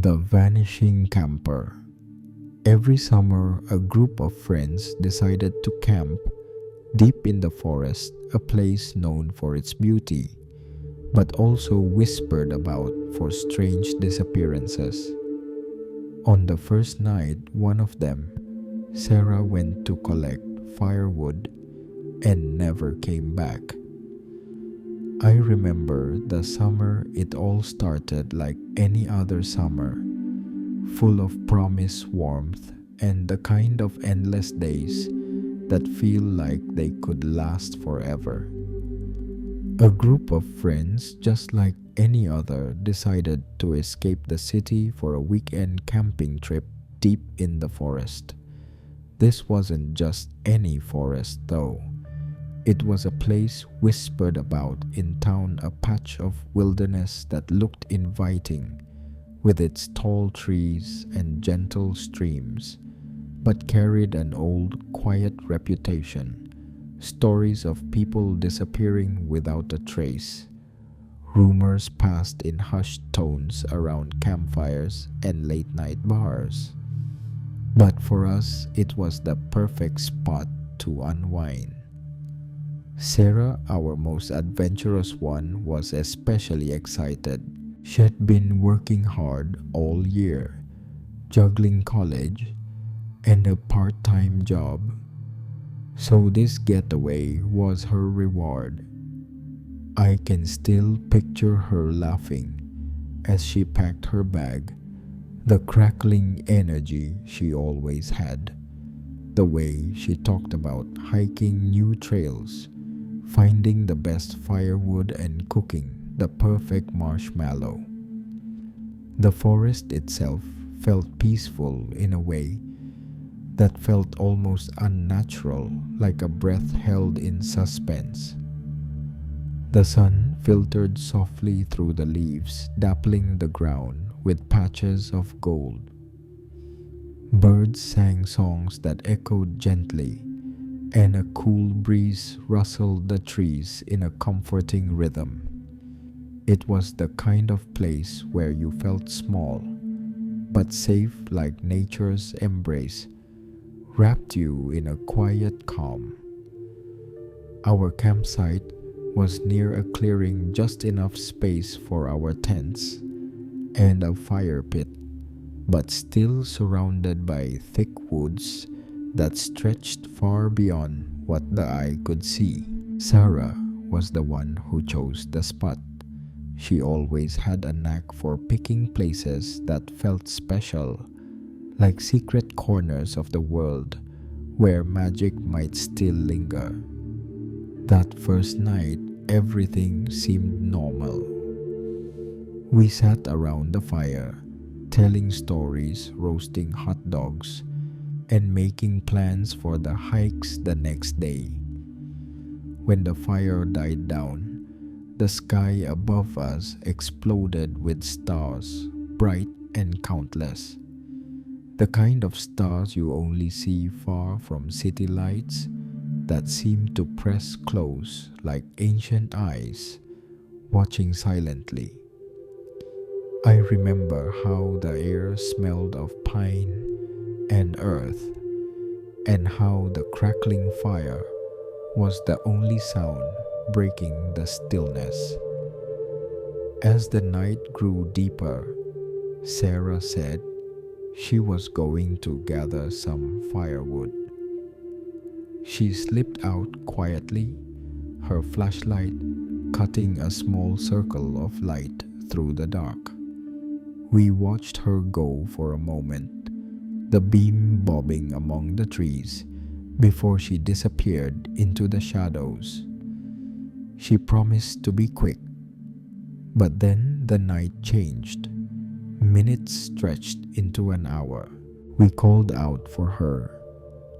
The Vanishing Camper. Every summer, a group of friends decided to camp deep in the forest, a place known for its beauty, but also whispered about for strange disappearances. On the first night, one of them, Sarah, went to collect firewood and never came back. I remember the summer it all started like any other summer, full of promised warmth and the kind of endless days that feel like they could last forever. A group of friends, just like any other, decided to escape the city for a weekend camping trip deep in the forest. This wasn't just any forest, though. It was a place whispered about in town, a patch of wilderness that looked inviting, with its tall trees and gentle streams, but carried an old, quiet reputation. Stories of people disappearing without a trace. Rumors passed in hushed tones around campfires and late-night bars. But for us, it was the perfect spot to unwind. Sarah, our most adventurous one, was especially excited. She had been working hard all year, juggling college and a part-time job. So this getaway was her reward. I can still picture her laughing as she packed her bag, the crackling energy she always had, the way she talked about hiking new trails, finding the best firewood and cooking the perfect marshmallow. The forest itself felt peaceful in a way that felt almost unnatural, like a breath held in suspense. The sun filtered softly through the leaves, dappling the ground with patches of gold. Birds sang songs that echoed gently, and a cool breeze rustled the trees in a comforting rhythm. It was the kind of place where you felt small, but safe, like nature's embrace wrapped you in a quiet calm. Our campsite was near a clearing, just enough space for our tents and a fire pit, but still surrounded by thick woods that stretched far beyond what the eye could see. Sarah was the one who chose the spot. She always had a knack for picking places that felt special, like secret corners of the world where magic might still linger. That first night, everything seemed normal. We sat around the fire, telling stories, roasting hot dogs, and making plans for the hikes the next day. When the fire died down, the sky above us exploded with stars, bright and countless. The kind of stars you only see far from city lights, that seem to press close like ancient eyes, watching silently. I remember how the air smelled of pine and earth, and how the crackling fire was the only sound breaking the stillness. As the night grew deeper, Sarah said she was going to gather some firewood. She slipped out quietly, her flashlight cutting a small circle of light through the dark. We watched her go for a moment, the beam bobbing among the trees before she disappeared into the shadows. She promised to be quick, but then the night changed. Minutes stretched into an hour. We called out for her,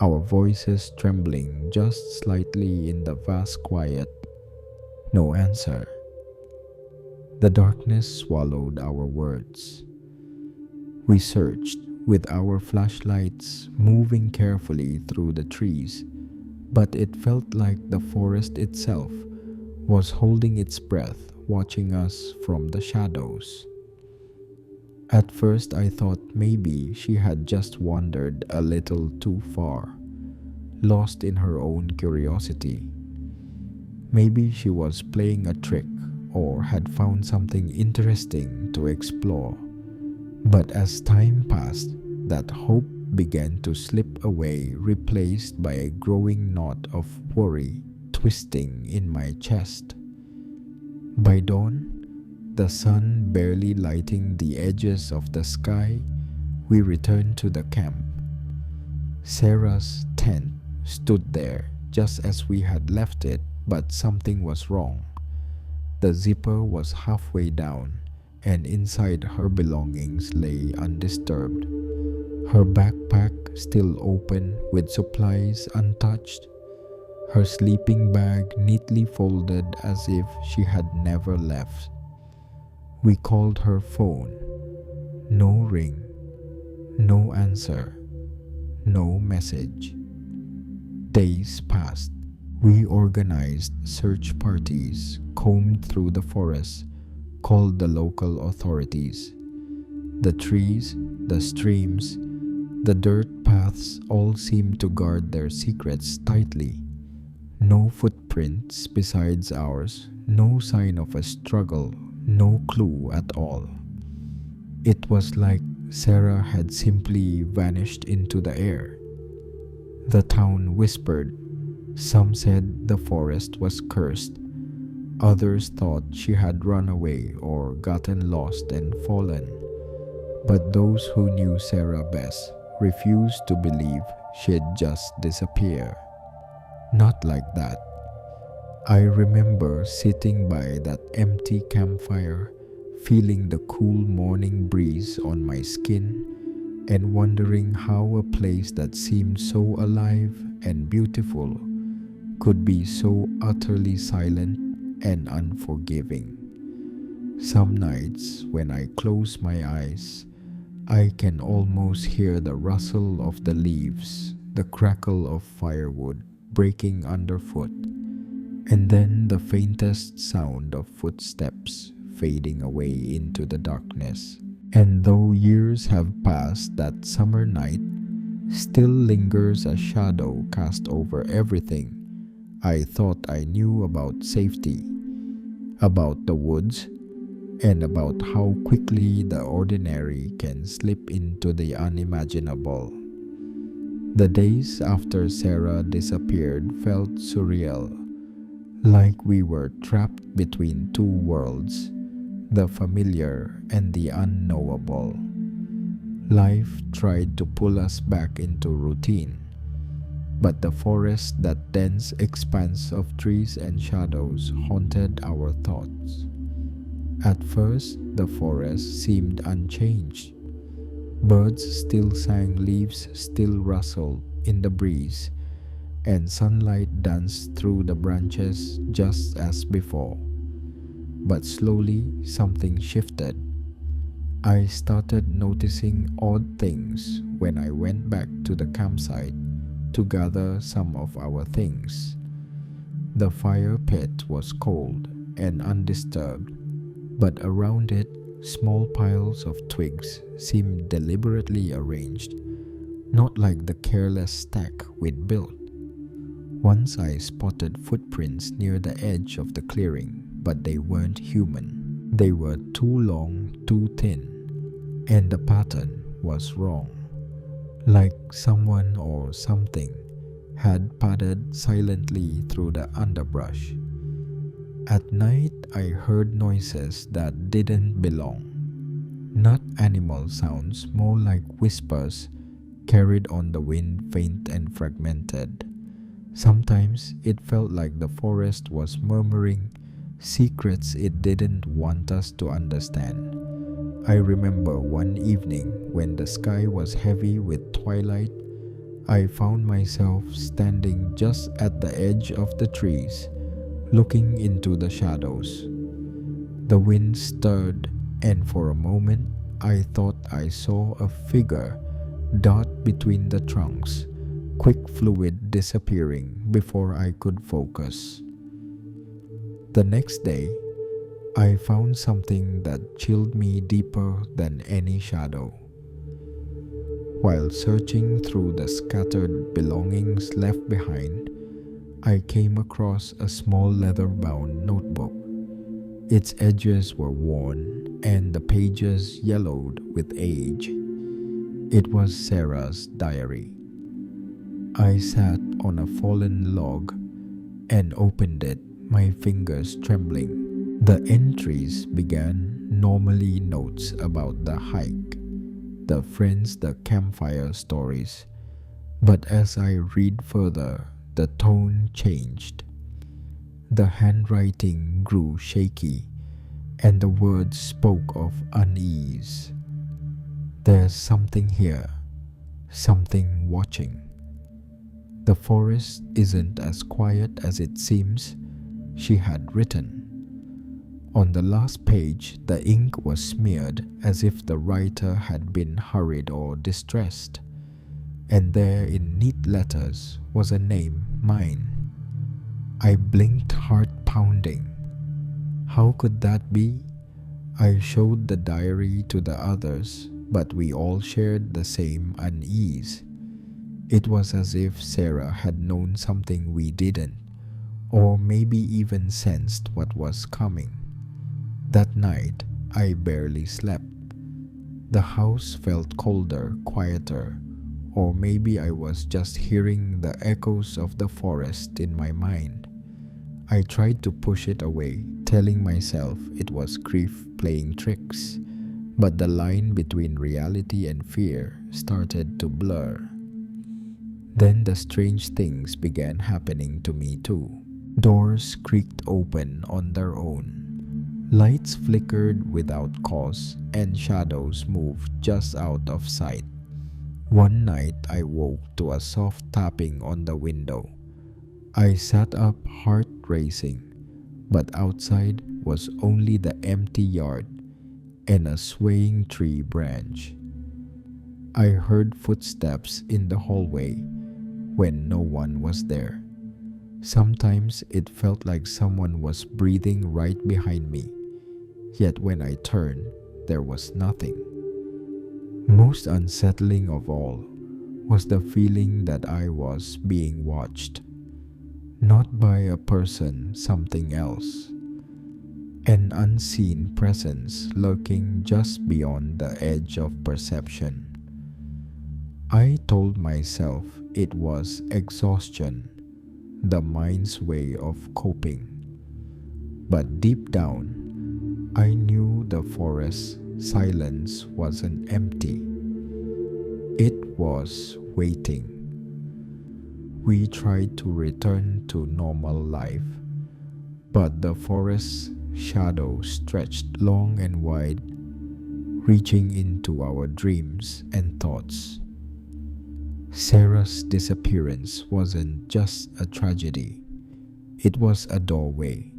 our voices trembling just slightly in the vast quiet. No answer. The darkness swallowed our words. We searched with our flashlights, moving carefully through the trees, but it felt like the forest itself was holding its breath, watching us from the shadows. At first, I thought maybe she had just wandered a little too far, lost in her own curiosity. Maybe she was playing a trick or had found something interesting to explore. But as time passed, that hope began to slip away, replaced by a growing knot of worry twisting in my chest. By dawn, the sun barely lighting the edges of the sky, we returned to the camp. Sarah's tent stood there just as we had left it, but something was wrong. The zipper was halfway down, and inside her belongings lay undisturbed. Her backpack still open with supplies untouched. Her sleeping bag neatly folded as if she had never left. We called her phone. No ring, no answer, no message. Days passed. We organized search parties, combed through the forest, called the local authorities. The trees, the streams, the dirt paths all seemed to guard their secrets tightly. No footprints besides ours, no sign of a struggle, no clue at all. It was like Sarah had simply vanished into the air. The town whispered. Some said the forest was cursed. Others thought she had run away or gotten lost and fallen. But those who knew Sarah best refused to believe she'd just disappear. Not like that. I remember sitting by that empty campfire, feeling the cool morning breeze on my skin, and wondering how a place that seemed so alive and beautiful could be so utterly silent and unforgiving. Some nights, when I close my eyes, I can almost hear the rustle of the leaves, the crackle of firewood breaking underfoot, and then the faintest sound of footsteps fading away into the darkness. And though years have passed, that summer night still lingers a shadow cast over everything I thought I knew about safety, about the woods, and about how quickly the ordinary can slip into the unimaginable. The days after Sarah disappeared felt surreal, like we were trapped between two worlds, the familiar and the unknowable. Life tried to pull us back into routine, but the forest, that dense expanse of trees and shadows, haunted our thoughts. At first, the forest seemed unchanged. Birds still sang, leaves still rustled in the breeze, and sunlight danced through the branches just as before. But slowly, something shifted. I started noticing odd things when I went back to the campsite to gather some of our things. The fire pit was cold and undisturbed, but around it, small piles of twigs seemed deliberately arranged, not like the careless stack we'd built. Once I spotted footprints near the edge of the clearing, but they weren't human. They were too long, too thin, and the pattern was wrong. Like someone or something had padded silently through the underbrush. At night, I heard noises that didn't belong. Not animal sounds, more like whispers carried on the wind, faint and fragmented. Sometimes it felt like the forest was murmuring secrets it didn't want us to understand. I remember one evening when the sky was heavy with twilight, I found myself standing just at the edge of the trees, looking into the shadows. The wind stirred, and for a moment I thought I saw a figure dart between the trunks, quick fluid disappearing before I could focus. The next day, I found something that chilled me deeper than any shadow. While searching through the scattered belongings left behind, I came across a small leather-bound notebook. Its edges were worn and the pages yellowed with age. It was Sarah's diary. I sat on a fallen log and opened it, my fingers trembling. The entries began normally notes about the hike, the friends, the campfire stories. But as I read further, the tone changed. The handwriting grew shaky, and the words spoke of unease. There's something here, something watching. The forest isn't as quiet as it seems, she had written. On the last page, the ink was smeared as if the writer had been hurried or distressed, and there in neat letters was a name, mine. I blinked, heart pounding. How could that be? I showed the diary to the others, but we all shared the same unease. It was as if Sarah had known something we didn't, or maybe even sensed what was coming. That night, I barely slept. The house felt colder, quieter, or maybe I was just hearing the echoes of the forest in my mind. I tried to push it away, telling myself it was grief playing tricks, but the line between reality and fear started to blur. Then the strange things began happening to me too. Doors creaked open on their own. Lights flickered without cause, and shadows moved just out of sight. One night I woke to a soft tapping on the window. I sat up, heart racing, but outside was only the empty yard and a swaying tree branch. I heard footsteps in the hallway when no one was there. Sometimes it felt like someone was breathing right behind me, yet when I turned, there was nothing. Most unsettling of all was the feeling that I was being watched, not by a person, something else. An unseen presence lurking just beyond the edge of perception. I told myself it was exhaustion, the mind's way of coping. But deep down, I knew the forest's silence wasn't empty. It was waiting. We tried to return to normal life, but the forest's shadow stretched long and wide, reaching into our dreams and thoughts. Sarah's disappearance wasn't just a tragedy, it was a doorway,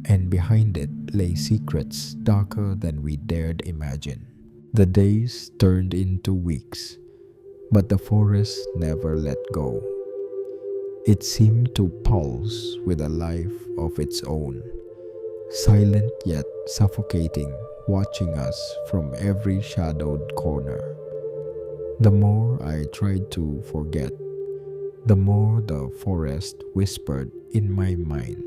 and behind it lay secrets darker than we dared imagine. The days turned into weeks, but the forest never let go. It seemed to pulse with a life of its own, silent yet suffocating, watching us from every shadowed corner. The more I tried to forget, the more the forest whispered in my mind.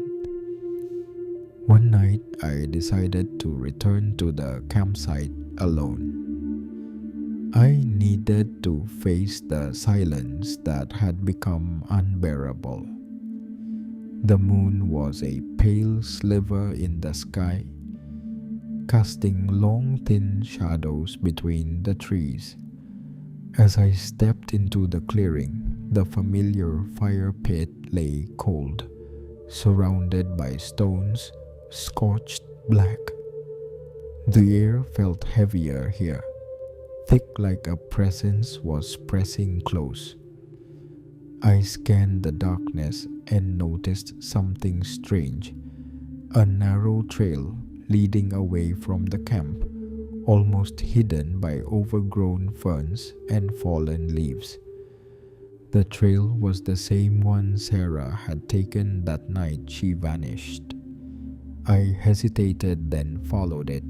One night, I decided to return to the campsite alone. I needed to face the silence that had become unbearable. The moon was a pale sliver in the sky, casting long thin shadows between the trees. As I stepped into the clearing, the familiar fire pit lay cold, surrounded by stones, scorched black. The air felt heavier here, thick like a presence was pressing close. I scanned the darkness and noticed something strange, a narrow trail leading away from the camp, almost hidden by overgrown ferns and fallen leaves. The trail was the same one Sarah had taken that night she vanished. I hesitated, then followed it.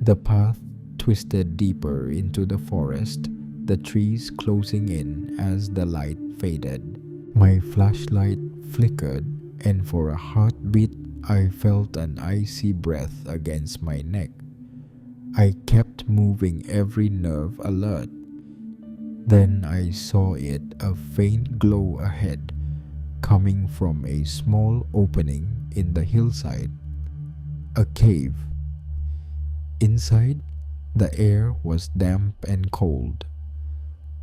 The path twisted deeper into the forest, the trees closing in as the light faded. My flashlight flickered, and for a heartbeat, I felt an icy breath against my neck. I kept moving, every nerve alert. Then I saw it, a faint glow ahead, coming from a small opening in the hillside. A cave. Inside, the air was damp and cold.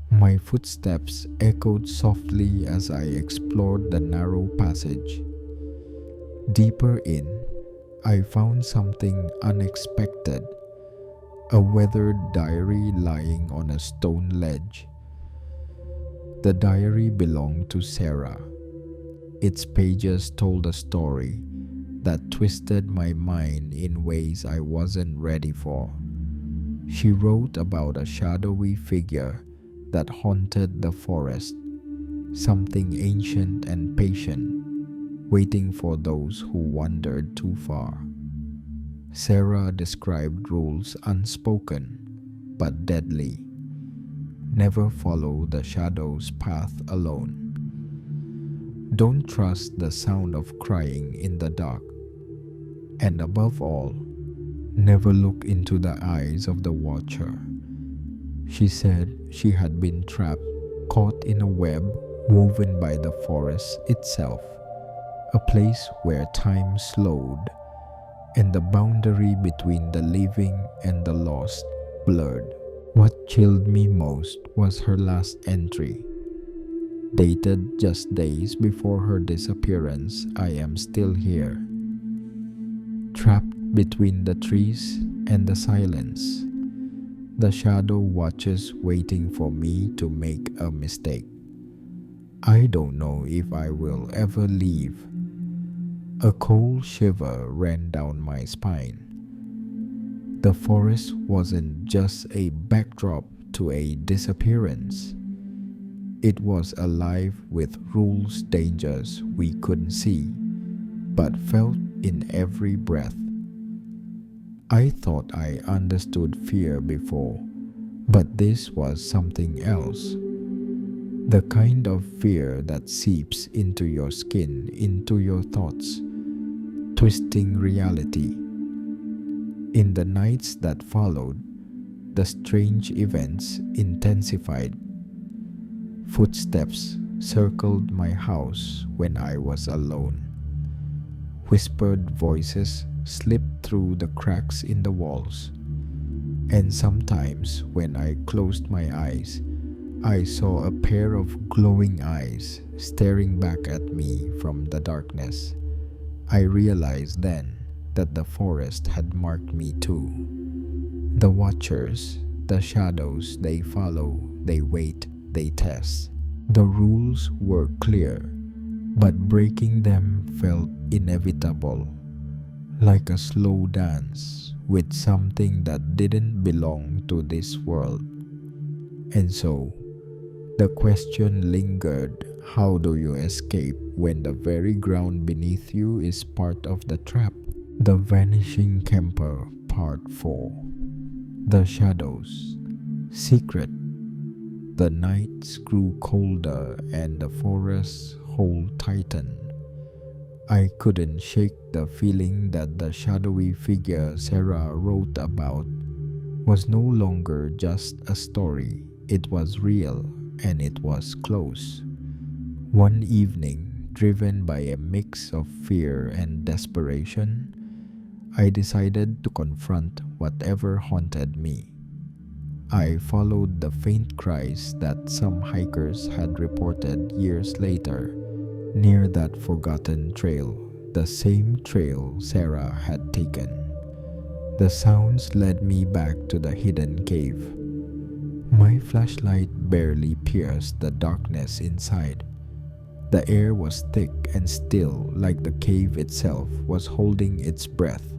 My footsteps echoed softly as I explored the narrow passage. Deeper in, I found something unexpected, a weathered diary lying on a stone ledge. The diary belonged to Sarah. Its pages told a story that twisted my mind in ways I wasn't ready for. She wrote about a shadowy figure that haunted the forest, something ancient and patient, waiting for those who wandered too far. Sarah described rules unspoken but deadly. Never follow the shadow's path alone. Don't trust the sound of crying in the dark. And above all, never look into the eyes of the watcher. She said she had been trapped, caught in a web woven by the forest itself, a place where time slowed and the boundary between the living and the lost blurred. What chilled me most was her last entry, dated just days before her disappearance. I am still here, trapped between the trees and the silence. The shadow watches, waiting for me to make a mistake. I don't know if I will ever leave. A cold shiver ran down my spine. The forest wasn't just a backdrop to a disappearance. It was alive with rules, dangers we couldn't see, but felt in every breath. I thought I understood fear before, but this was something else. The kind of fear that seeps into your skin, into your thoughts, twisting reality. In the nights that followed, the strange events intensified. Footsteps circled my house when I was alone. Whispered voices slipped through the cracks in the walls. And sometimes when I closed my eyes, I saw a pair of glowing eyes staring back at me from the darkness. I realized then that the forest had marked me too. The watchers, the shadows, they follow, they wait, they test. The rules were clear, but breaking them felt inevitable, like a slow dance with something that didn't belong to this world. And so, the question lingered, how do you escape when the very ground beneath you is part of the trap? The Vanishing Camper, Part 4. The Shadows. Secret. The nights grew colder and the forest's hold tightened. I couldn't shake the feeling that the shadowy figure Sarah wrote about was no longer just a story. It was real, and it was close. One evening, driven by a mix of fear and desperation, I decided to confront whatever haunted me. I followed the faint cries that some hikers had reported years later near that forgotten trail, the same trail Sarah had taken. The sounds led me back to the hidden cave. My flashlight barely pierced the darkness inside. The air was thick and still, like the cave itself was holding its breath.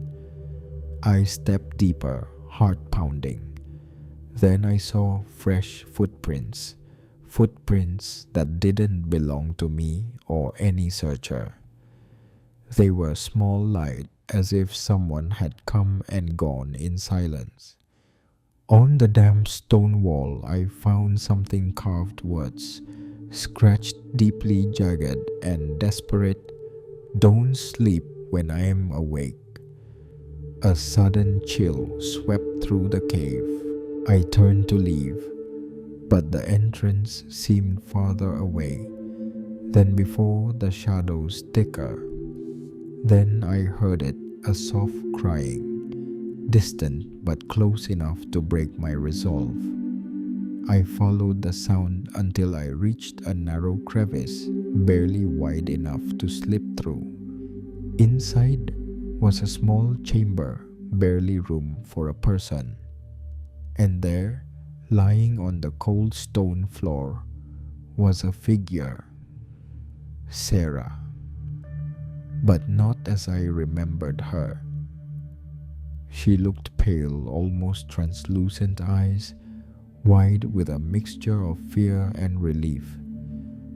I stepped deeper, heart pounding. Then I saw fresh footprints that didn't belong to me or any searcher. They were small, light, as if someone had come and gone in silence. On the damp stone wall, I found something carved words, scratched deeply jagged and desperate. Don't sleep when I am awake. A sudden chill swept through the cave. I turned to leave, but the entrance seemed farther away than before, the shadows thicker. Then I heard it, a soft crying, distant but close enough to break my resolve. I followed the sound until I reached a narrow crevice, barely wide enough to slip through. Inside was a small chamber, barely room for a person. And there, lying on the cold stone floor, was a figure. Sarah. But not as I remembered her. She looked pale, almost translucent eyes, wide with a mixture of fear and relief.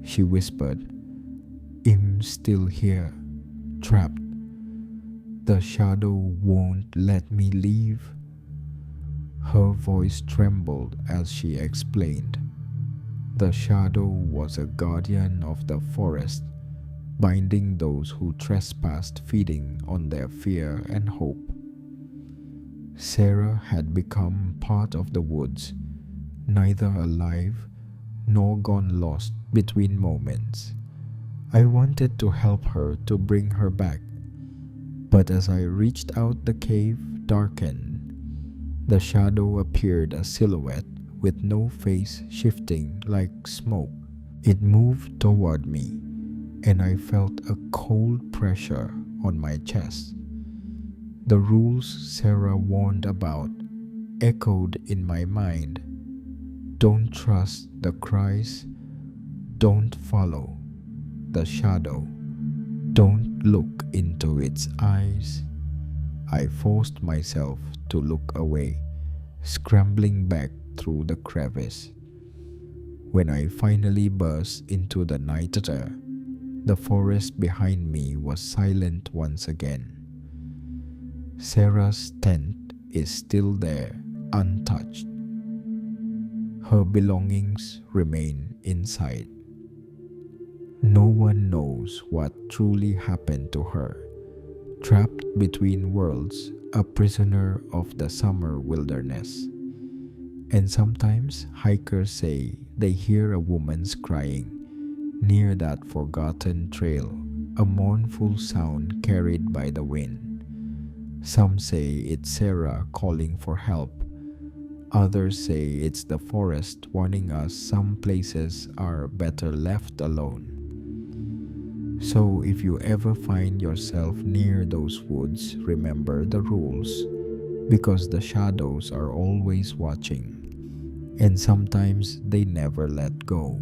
She whispered, "I'm still here, trapped. The shadow won't let me leave." Her voice trembled as she explained. The shadow was a guardian of the forest, binding those who trespassed, feeding on their fear and hope. Sarah had become part of the woods, neither alive nor gone lost between moments. I wanted to help her, to bring her back, but as I reached out, the cave darkened. The shadow appeared, a silhouette with no face, shifting like smoke. It moved toward me, and I felt a cold pressure on my chest. The rules Sarah warned about echoed in my mind. Don't trust the cries. Don't follow the shadow. Don't look into its eyes. I forced myself to look away, scrambling back through the crevice. When I finally burst into the night air, the forest behind me was silent once again. Sarah's tent is still there, untouched. Her belongings remain inside. No one knows what truly happened to her. Trapped between worlds, a prisoner of the summer wilderness. And sometimes hikers say they hear a woman's crying near that forgotten trail, a mournful sound carried by the wind. Some say it's Sarah calling for help. Others say it's the forest warning us some places are better left alone. So if you ever find yourself near those woods, remember the rules, because the shadows are always watching, and sometimes they never let go.